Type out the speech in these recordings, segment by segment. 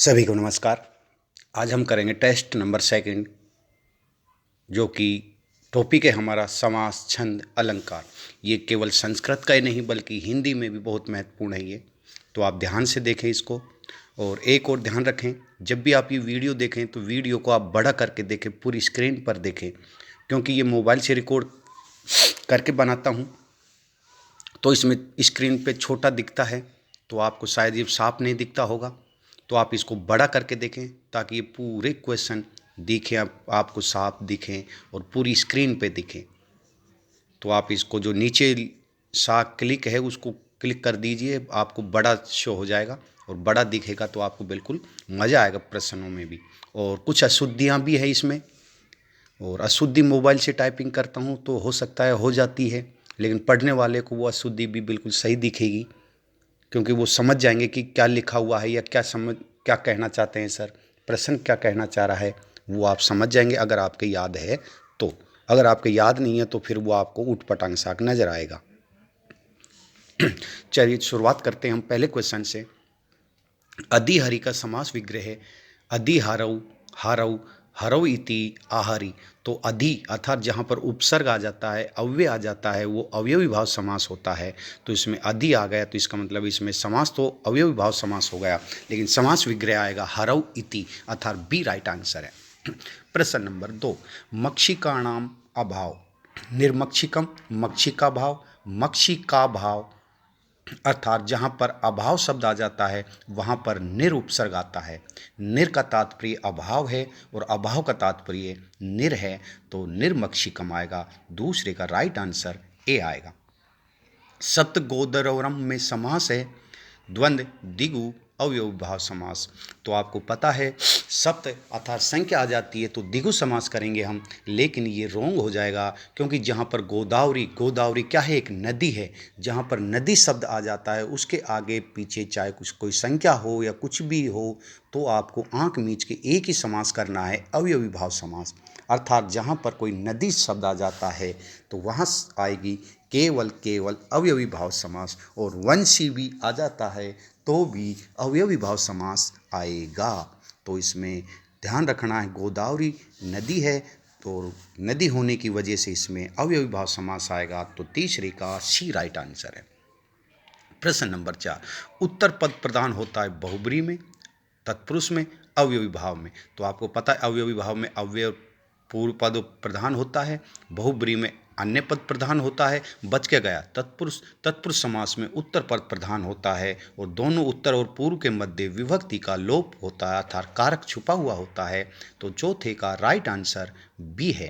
सभी को नमस्कार। आज हम करेंगे टेस्ट नंबर सेकंड, जो कि टॉपिक है हमारा समास, छंद, अलंकार। ये केवल संस्कृत का ही नहीं बल्कि हिंदी में भी बहुत महत्वपूर्ण है ये। तो आप ध्यान से देखें इसको। और एक और ध्यान रखें, जब भी आप ये वीडियो देखें तो वीडियो को आप बड़ा करके देखें, पूरी स्क्रीन पर देखें, क्योंकि ये मोबाइल से रिकॉर्ड करके बनाता हूँ तो इसमें स्क्रीन पे छोटा दिखता है, तो आपको शायद ये साफ नहीं दिखता होगा। तो आप इसको बड़ा करके देखें ताकि ये पूरे क्वेश्चन दिखें, आपको साफ दिखें और पूरी स्क्रीन पे दिखें। तो आप इसको जो नीचे सा क्लिक है उसको क्लिक कर दीजिए, आपको बड़ा शो हो जाएगा और बड़ा दिखेगा, तो आपको बिल्कुल मज़ा आएगा प्रश्नों में भी। और कुछ अशुद्धियाँ भी है इसमें, और अशुद्धि मोबाइल से टाइपिंग करता हूँ तो हो सकता है हो जाती है, लेकिन पढ़ने वाले को वो अशुद्धि भी बिल्कुल सही दिखेगी, क्योंकि वो समझ जाएंगे कि क्या लिखा हुआ है या क्या कहना चाहते हैं सर, प्रश्न क्या कहना चाह रहा है, वो आप समझ जाएंगे अगर आपके याद है तो। अगर आपके याद नहीं है तो फिर वो आपको ऊट पटांग साक नजर आएगा। चलिए शुरुआत करते हैं हम पहले क्वेश्चन से। अधिहरि का समास विग्रह है अधिहारऊ, हारऊ, हरऊ इति आहारी। तो अधि अर्थात जहाँ पर उपसर्ग आ जाता है, अव्यय आ जाता है, वो अवयवी भाव समास होता है। तो इसमें अधि आ गया तो इसका मतलब इसमें समास तो अवयवी भाव समास हो गया, लेकिन समास विग्रह आएगा हरऊ इति, अर्थात बी राइट आंसर है। प्रश्न नंबर 2, मक्षिकाणाम अभाव, निर्मक्षिकम, मक्षिका भाव, मक्षिका भाव, अर्थात जहाँ पर अभाव शब्द आ जाता है वहाँ पर निर उपसर्ग आता है। निर का तात्पर्य अभाव है और अभाव का तात्पर्य निर है, तो निर्मक्षिकम आएगा। दूसरे का राइट आंसर ए आएगा। सप्त गोदरवरम में समास है द्वंद्व, दिगु, अव्यवभाव समास। तो आपको पता है सप्त अर्थात संख्या आ जाती है तो दिगु समास करेंगे हम, लेकिन ये रोंग हो जाएगा, क्योंकि जहाँ पर गोदावरी, गोदावरी क्या है, एक नदी है, जहाँ पर नदी शब्द आ जाता है उसके आगे पीछे चाहे कुछ कोई संख्या हो या कुछ भी हो, तो आपको आंख मीच के एक ही समास करना है, अव्यवभाव समास। अर्थात जहाँ पर कोई नदी शब्द आ जाता है तो वहाँ आएगी केवल केवल अवयवी भाव समास, और वंशी भी आ जाता है तो भी अवयवी भाव समास आएगा। तो इसमें ध्यान रखना है, गोदावरी नदी है तो नदी होने की वजह से इसमें अवयवी भाव समास आएगा। तो तीसरे का सी राइट आंसर है। प्रश्न नंबर 4, उत्तर पद प्रदान होता है बहुब्री में, तत्पुरुष में, अवयवी भाव में। तो आपको पता है अवयवी भाव में अव्यय पूर्व पद प्रधान होता है, बहुब्री में अन्य पद प्रधान होता है, बच के गया तत्पुरुष। तत्पुरुष समास में उत्तर पद प्रधान होता है और दोनों उत्तर और पूर्व के मध्य विभक्ति का लोप होता है, अर्थात कारक छुपा हुआ होता है। तो चौथे का राइट आंसर बी है।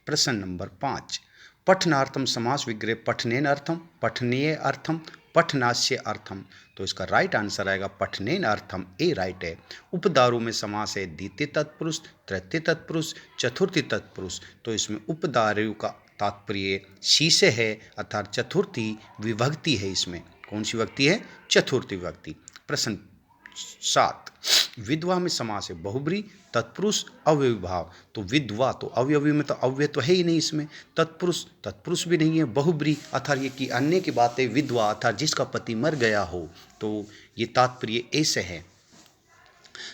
प्रश्न नंबर 5, पठनार्थम समास विग्रह पठनेन अर्थम, पठनीय अर्थम, पठनास्य अर्थम। तो इसका राइट आंसर आएगा पठनेन अर्थम, ए राइट है। उपदारू में समास है द्वितीय तत्पुरुष, तृतीय तत्पुरुष, चतुर्थी तत्पुरुष। तो इसमें उपदारू का तात्पर्य सी से है, अर्थात चतुर्थी विभक्ति है। इसमें कौन सी विभक्ति है? चतुर्थी विभक्ति। प्रश्न 7, विधवा में समास है बहुब्री, तत्पुरुष, अव्यवी भाव। तो विधवा तो अवयवी में तो अव्यय तो है ही नहीं, इसमें तत्पुरुष, तत्पुरुष भी नहीं है, बहुब्री अर्थात ये कि अन्य की बात है, विधवा अर्थात जिसका पति मर गया हो। तो ये तात्पर्य ऐसे है।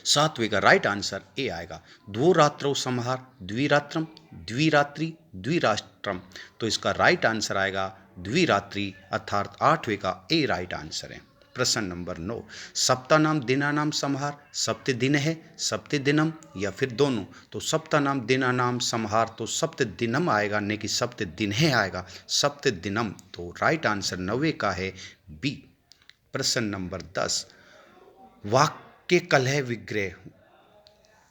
सातवें का राइट आंसर ए आएगा। द्वोरात्रौ संहार, द्विरात्रम, द्विरात्रि, द्विराष्ट्रम। तो इसका राइट आंसर आएगा द्विरात्रि, अर्थात 8वें का ए राइट आंसर है। प्रश्न नंबर 9, सप्ताह नाम दिना नाम संहार, सप्त दिन है, सप्त दिनम या फिर दोनों। तो सप्ताह नाम दिना नाम संहार तो सप्त दिनम आएगा, नहीं कि सप्त दिन है आएगा, सप्त दिनम। तो राइट आंसर 9वें का है बी। प्रश्न नंबर 10, वाक्य कलह विग्रह,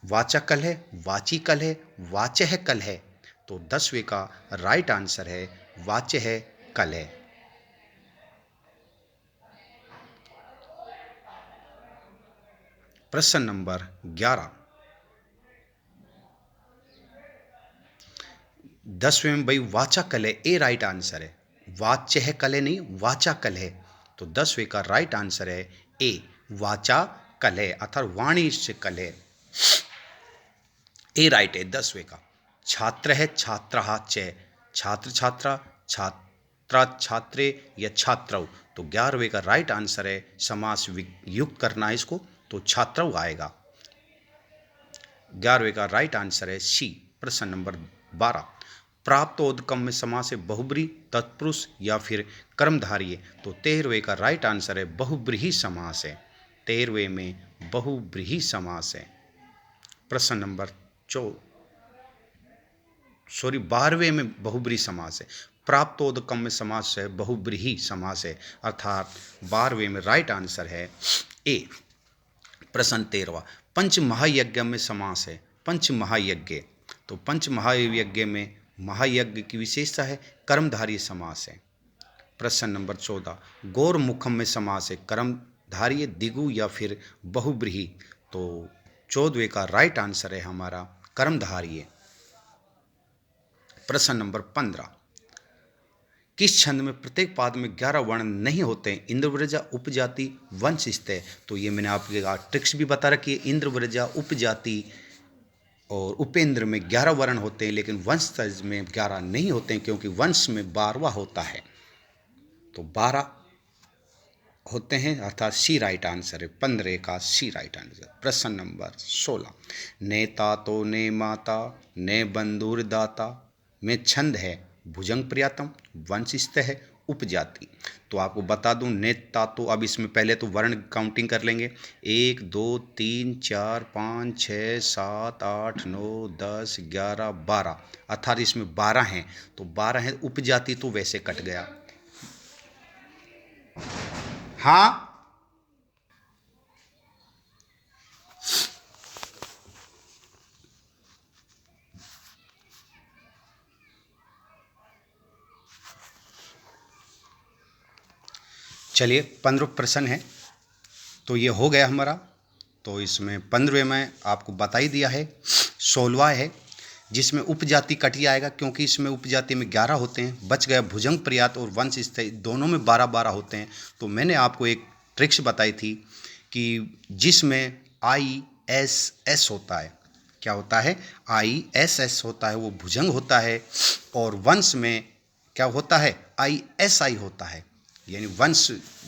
वाचा कलह, वाची कलह, वाचः कलह। तो 10वें का राइट आंसर है वाचः कलह। प्रश्न नंबर 11, 10वें में भाई वाचा कलह ए राइट आंसर है, वाचः कलह नहीं, वाचा कलह। तो 10वें का राइट आंसर है ए वाचा कलह, अर्थात वाणी से कलह, ए राइट है 10वें का। छात्र है छात्रः च, छात्र छात्रा, छात्रा छात्रे या छात्रौ। तो 11वें का राइट आंसर है समास युक्त करना है इसको, तो छात्रौ आएगा। 11वें का राइट आंसर है सी, प्रश्न नंबर 12। प्राप्तोदकम में समास है बहुब्रीहि, तत्पुरुष या फिर कर्मधारय। तो 13वें का राइट आंसर है बहुब्रीहि समास है। 13वें में बहुब्रीहि समास है। प्रश्न नंबर 12वें में बहुब्रीहि समास है। प्राप्तोदकम में समास है बहुब्रीहि समास है, अर्थात 12वें में राइट आंसर है ए। प्रश्न 13वां। पंच महायज्ञ में समास है पंच महायज्ञ। तो पंच महायज्ञ में महायज्ञ की विशेषता है कर्मधारय समास है। प्रश्न नंबर 14। गौर मुखम में समास है कर्मधारय, द्विगु या फिर बहुब्रीहि। तो 14वें का राइट आंसर है हमारा कर्मधारय। प्रश्न नंबर 15। किस छंद में प्रत्येक पाद में 11 वर्ण नहीं होते हैं? इंद्रवृजा, उपजाति, वंश स्त्य। तो ये मैंने आपके ट्रिक्स भी बता रखी है। इंद्रवृजा, उपजाति और उपेंद्र में 11 वर्ण होते हैं, लेकिन वंश में 11 नहीं होते हैं, क्योंकि वंश में 12वां होता है। तो 12 होते हैं, अर्थात सी राइट आंसर है। 15 का सी राइट आंसर। प्रश्न नंबर 16। ने तातो ने माता ने बंधुरदाता में छंद है भुजंग प्रियतम, वंश स्त्य है, उपजाति। तो आपको बता दूं नेता, तो अब इसमें पहले तो वर्ण काउंटिंग कर लेंगे। 1 2 3 4 5 6 7 8 9 10 11 12, अर्थात इसमें 12 हैं। तो 12 हैं, उपजाति तो वैसे कट गया। हाँ, चलिए 15 प्रश्न है तो ये हो गया हमारा। तो इसमें 15वें में आपको बता ही दिया है। 16वां है जिसमें उपजाति कट ही आएगा, क्योंकि इसमें उपजाति में 11 होते हैं। बच गया भुजंग प्रियात और वंश स्त्य, दोनों में 12-12 होते हैं। तो मैंने आपको एक ट्रिक्स बताई थी कि जिसमें ISS होता है, क्या होता है? ISS होता है, वो भुजंग होता है। और वंश में क्या होता है? ISI होता है। यानी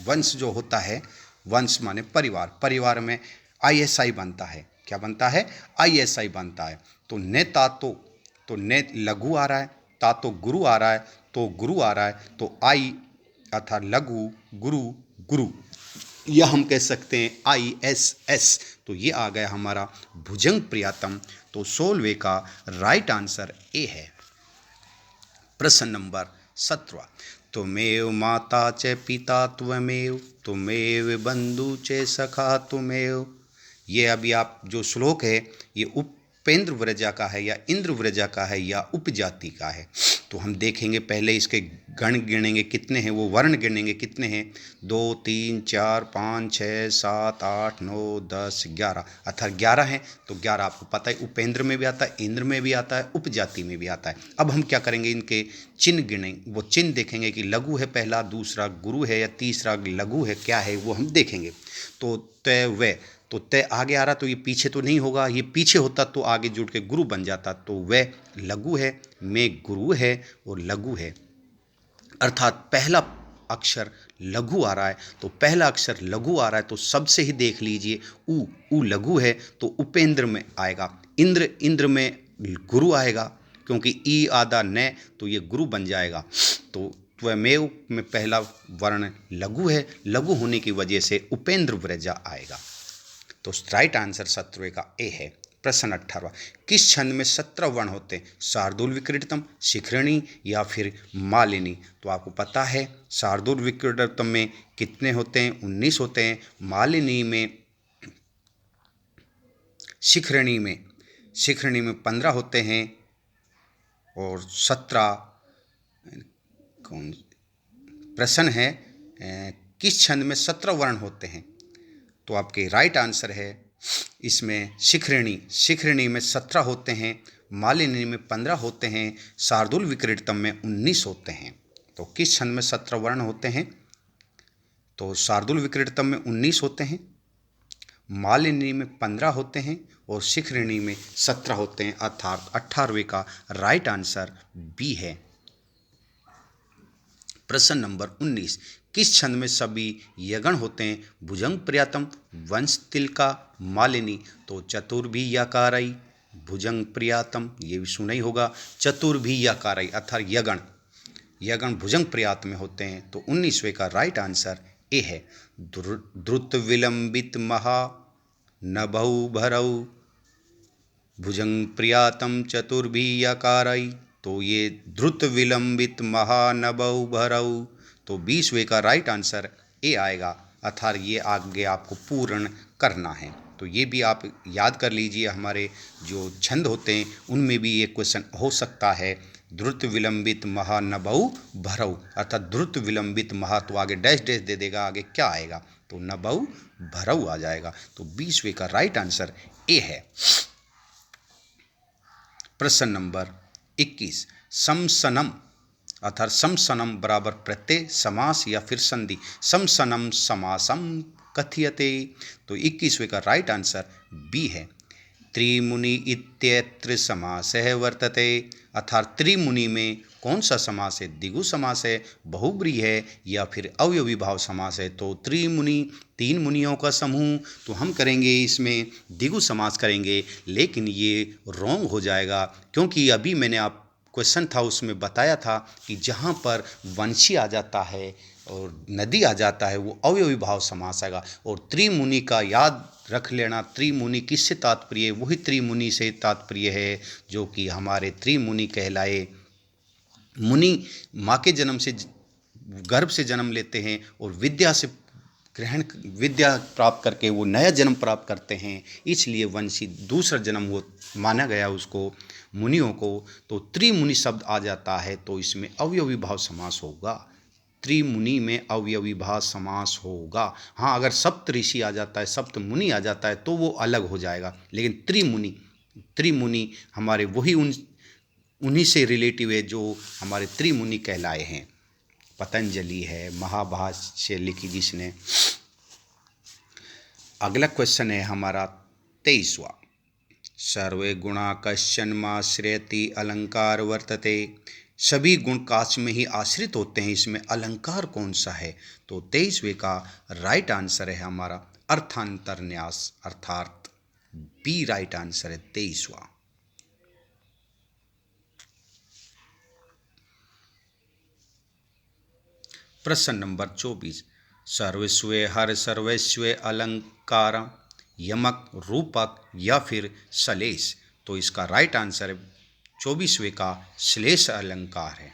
वंश जो होता है, वंश माने परिवार, परिवार में ISI बनता है। क्या बनता है? ISI बनता है। तो ने तातो, तो ने लघु आ रहा है, तातो गुरु आ रहा है, तो गुरु आ रहा है, तो आई अर्थात लघु, गुरु गुरु, यह हम कह सकते हैं ISS। तो ये आ गया हमारा भुजंग प्रियतम। तो 16वें का राइट आंसर ए है। प्रश्न नंबर 17। तुमेव माता च पिता त्वमेव, तुमेव बंधु च सखा तुमेव। ये अभी आप जो श्लोक है, ये उपेंद्र व्रजा का है या इंद्र व्रजा का है या उपजाति का है। तो हम देखेंगे, पहले इसके गण गिनेंगे कितने हैं, वो वर्ण गिनेंगे कितने हैं। 2 3 4 5 6 7 8 9 10 11, अर्थात 11 हैं। तो 11 आपको पता है उपेंद्र में भी आता है, इंद्र में भी आता है, उपजाति में भी आता है। अब हम क्या करेंगे, इनके चिन्ह गिनेंगे, वो चिन्ह देखेंगे कि लघु है पहला, दूसरा गुरु है या तीसरा लघु है, क्या है वो हम देखेंगे। तो तय व, तो तय आगे आ रहा, तो ये पीछे तो नहीं होगा, ये पीछे होता तो आगे जुड़ के गुरु बन जाता। तो वह लघु है, में गुरु है और लघु है, अर्थात पहला अक्षर लघु आ रहा है। तो पहला अक्षर लघु आ रहा है तो सबसे ही देख लीजिए, उ लघु है तो उपेंद्र में आएगा। इंद्र में गुरु आएगा, क्योंकि ई आदा न, तो ये गुरु बन जाएगा। तो त्वमेव में पहला वर्ण लघु है, लघु होने की वजह से उपेंद्र व्रजा आएगा। तो राइट आंसर 17वें का ए है। प्रश्न 18। किस छंद में 17 वर्ण होते हैं? शार्दूल विक्रीडितम, शिखरिणी या फिर मालिनी। तो आपको पता है शार्दूल विक्रीडितम में कितने होते हैं? 19 होते हैं। मालिनी में, शिखरिणी में 15 होते हैं और 17 कौन प्रश्न है किस छंद में 17 वर्ण होते हैं? तो आपके राइट आंसर है इसमें शिखरिणी में 17 होते हैं, मालिनी में 15 होते हैं, शार्दूल विक्रीडितम में 19 होते हैं। तो किस छंद में 17 वर्ण होते हैं? तो शार्दूल विक्रीडितम में 19 होते हैं, मालिनी में 15 होते हैं और शिखरिणी में 17 होते हैं, अर्थात 18वें का राइट आंसर बी है। प्रश्न नंबर 19। किस छंद में सभी यगण होते हैं? भुजंग प्रियातम, वंश तिलका, मालिनी। तो चतुर्भी यकाराई, भुजंग प्रियातम, ये भी सुना ही होगा। चतुर्भी यकाराई अर्थात यगण, यगण भुजंग प्रियात में होते हैं। तो 19वें का राइट आंसर ए है। द्रुत विलंबित महा नभौ भरौ भुजंग प्रियातम चतुर्भी यकाराई। तो ये द्रुत विलंबित महानभौ भरौ। तो 20वें का राइट आंसर ए आएगा, अर्थात ये आगे आपको पूर्ण करना है। तो ये भी आप याद कर लीजिए, हमारे जो छंद होते हैं उनमें भी ये क्वेश्चन हो सकता है। द्रुत विलंबित महानभौ भरौ अर्थात द्रुत विलंबित महा, तो आगे डैश डैश दे देगा, आगे क्या आएगा? तो नभौ भरौ आ जाएगा। तो 20वें का राइट आंसर ए है। प्रश्न नंबर 21, समसनम अर्थात समसनम बराबर प्रत्यय, समास या फिर संधि। समसनम समासम कथ्यते। तो 21वें का राइट आंसर बी है। त्रिमुनि इत्यत्र समासः वर्तते अर्थात त्रिमुनि में कौन सा समास है? द्विगु समास है, बहुब्रीहि है या फिर अवयवी भाव समास है? तो त्रिमुनि, तीन मुनियों का समूह। तो हम करेंगे इसमें द्विगु समास करेंगे, लेकिन ये रॉन्ग हो जाएगा, क्योंकि अभी मैंने आप क्वेश्चन था उसमें बताया था कि जहाँ पर वंशी आ जाता है और नदी आ जाता है वो अवयवी भाव समास आएगा। और त्रिमुनि का याद रख लेना, त्रिमुनि किससे तात्पर्य है? वही त्रिमुनि से तात्पर्य है जो कि हमारे त्रिमुनि कहलाए। मुनि माँ के जन्म से, गर्भ से जन्म लेते हैं और विद्या से विद्या प्राप्त करके वो नया जन्म प्राप्त करते हैं, इसलिए वंशी दूसरा जन्म वो माना गया उसको, मुनियों को। तो त्रिमुनि शब्द आ जाता है तो इसमें अवयवी भाव समास होगा। त्रिमुनि में अवयवी भाव समास होगा। हाँ, अगर सप्त ऋषि आ जाता है, सप्त मुनि आ जाता है तो वो अलग हो जाएगा, लेकिन त्रिमुनि, त्रिमुनि हमारे वही उन्हीं से रिलेटिव है जो हमारे त्रिमुनि कहलाए हैं। पतंजलि है, महाभाष्य लिखी जिसने। अगला क्वेश्चन है हमारा 23वां। सर्वे गुणा कश्चनमाश्रयति अलंकार वर्तते। सभी गुण काश में ही आश्रित होते हैं, इसमें अलंकार कौन सा है? तो 23वें का राइट आंसर है हमारा अर्थांतरन्यास, अर्थात बी राइट आंसर है 23वां। प्रश्न नंबर 24, सर्वस्वे हर सर्वस्वे अलंकार यमक, रूपक या फिर श्लेष। तो इसका राइट आंसर 24वें का श्लेष अलंकार है।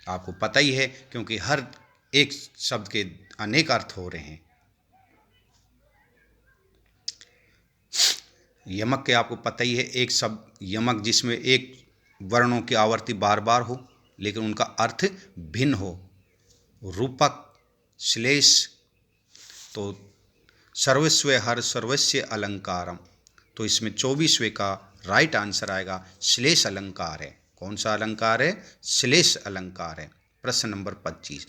आपको पता ही है क्योंकि हर एक शब्द के अनेक अर्थ हो रहे हैं। यमक के आपको पता ही है, एक शब्द यमक जिसमें एक वर्णों की आवर्ती बार बार हो लेकिन उनका अर्थ भिन्न हो। रूपक, श्लेष, तो सर्वस्व हर सर्वस्व अलंकारम। तो इसमें 24वें का राइट आंसर आएगा श्लेष अलंकार है। कौन सा अलंकार है? श्लेष अलंकार है। प्रश्न नंबर 25,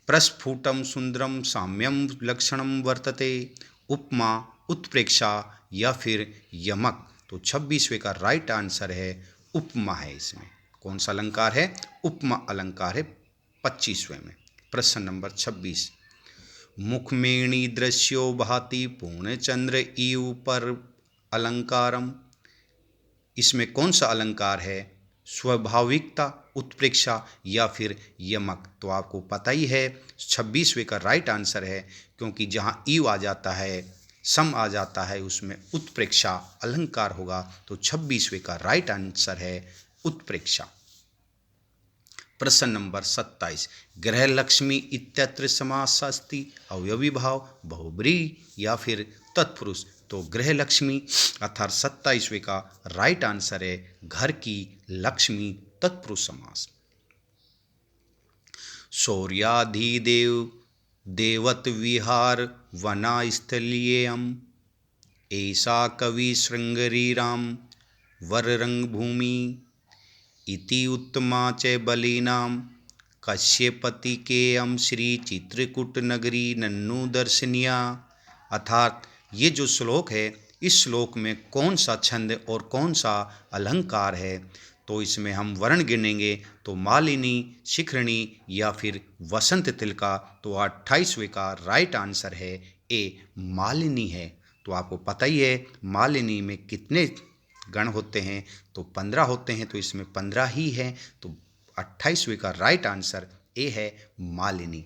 प्रस्फुटम सुंदरम साम्यम लक्षणम वर्तते। उपमा, उत्प्रेक्षा या फिर यमक। तो 26वें का राइट आंसर है उपमा है। इसमें कौन सा अलंकार है? उपमा अलंकार है 25वें में। प्रश्न नंबर 26, मुखमेणी दृश्यो भाति पूर्णचंद्र इव पर अलंकारम। इसमें कौन सा अलंकार है? स्वाभाविकता, उत्प्रेक्षा या फिर यमक। तो आपको पता ही है 26वें का राइट आंसर है, क्योंकि जहाँ ईव आ जाता है, सम आ जाता है, उसमें उत्प्रेक्षा अलंकार होगा। तो 26वें का राइट आंसर है उत्प्रेक्षा। प्रश्न नंबर 27, गृह लक्ष्मी इत्यत्र समास अस्ति अवयवी भाव, बहुब्रीहि या फिर तत्पुरुष। तो गृह लक्ष्मी अर्थात 27वें का राइट आंसर है घर की लक्ष्मी, तत्पुरुष समास। शौर्याधिदेव देवत विहार वना स्थलीयम ऐसा कवि श्रृंगरीराम वर रंगभूमि इति उत्तमा च बलीनां कश्यपतिकेयम श्री चित्रकूट नगरी नन्नु दर्शनिया। अर्थात ये जो श्लोक है, इस श्लोक में कौन सा छंद और कौन सा अलंकार है? तो इसमें हम वर्ण गिनेंगे तो मालिनी, शिखरणी या फिर वसंत तिलका। तो 28वें का राइट आंसर है ए, मालिनी है। तो आपको पता ही है मालिनी में कितने गण होते हैं, तो 15 होते हैं, तो इसमें 15 ही है। तो 28वें का राइट आंसर ए है, मालिनी।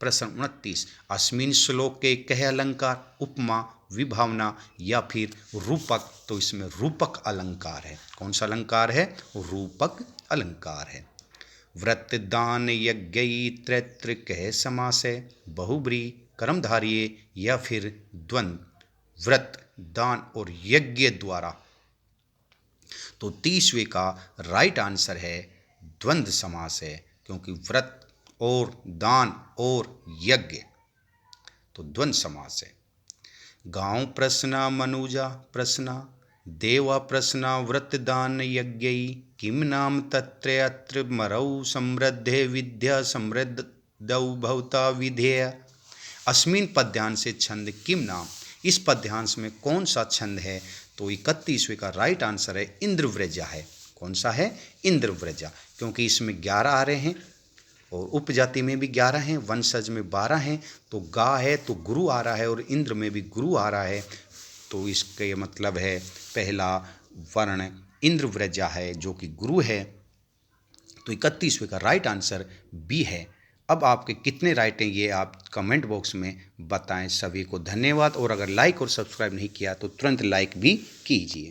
प्रश्न 29, अस्मिन श्लोके कह अलंकार उपमा, विभावना या फिर रूपक। तो इसमें रूपक अलंकार है। कौन सा अलंकार है? रूपक अलंकार है। व्रत दान यज्ञ त्रैत्र कह समास है, बहुब्री, कर्मधारिये या फिर द्वंद्व। व्रत, दान और यज्ञ द्वारा। तो 30वें का राइट आंसर है द्वंद्व समास है, क्योंकि व्रत और दान और यज्ञ, तो द्वंद्व समास है। गांव प्रश्ना मनुजा प्रश्ना, देवा प्रश्ना व्रत दान यज्ञ, किम नाम तत्र अत्र मरौ समृद्धे विद्या समृद्धौ भवता विधेय। अस्मिन पद्यांश से छंद किम नाम, इस पद्यांश में कौन सा छंद है? तो 31वें का राइट आंसर है इंद्रव्रजा है। कौन सा है? इंद्रव्रजा, क्योंकि इसमें 11 आ रहे हैं और उपजाति में भी 11 हैं, वंशज में 12 हैं। तो गा है तो गुरु आ रहा है और इंद्र में भी गुरु आ रहा है। तो इसके मतलब है पहला वर्ण इंद्रव्रजा है जो कि गुरु है। तो 31वें का राइट आंसर बी है। अब आपके कितने राइट हैं ये आप कमेंट बॉक्स में बताएं। सभी को धन्यवाद, और अगर लाइक और सब्सक्राइब नहीं किया तो तुरंत लाइक भी कीजिए।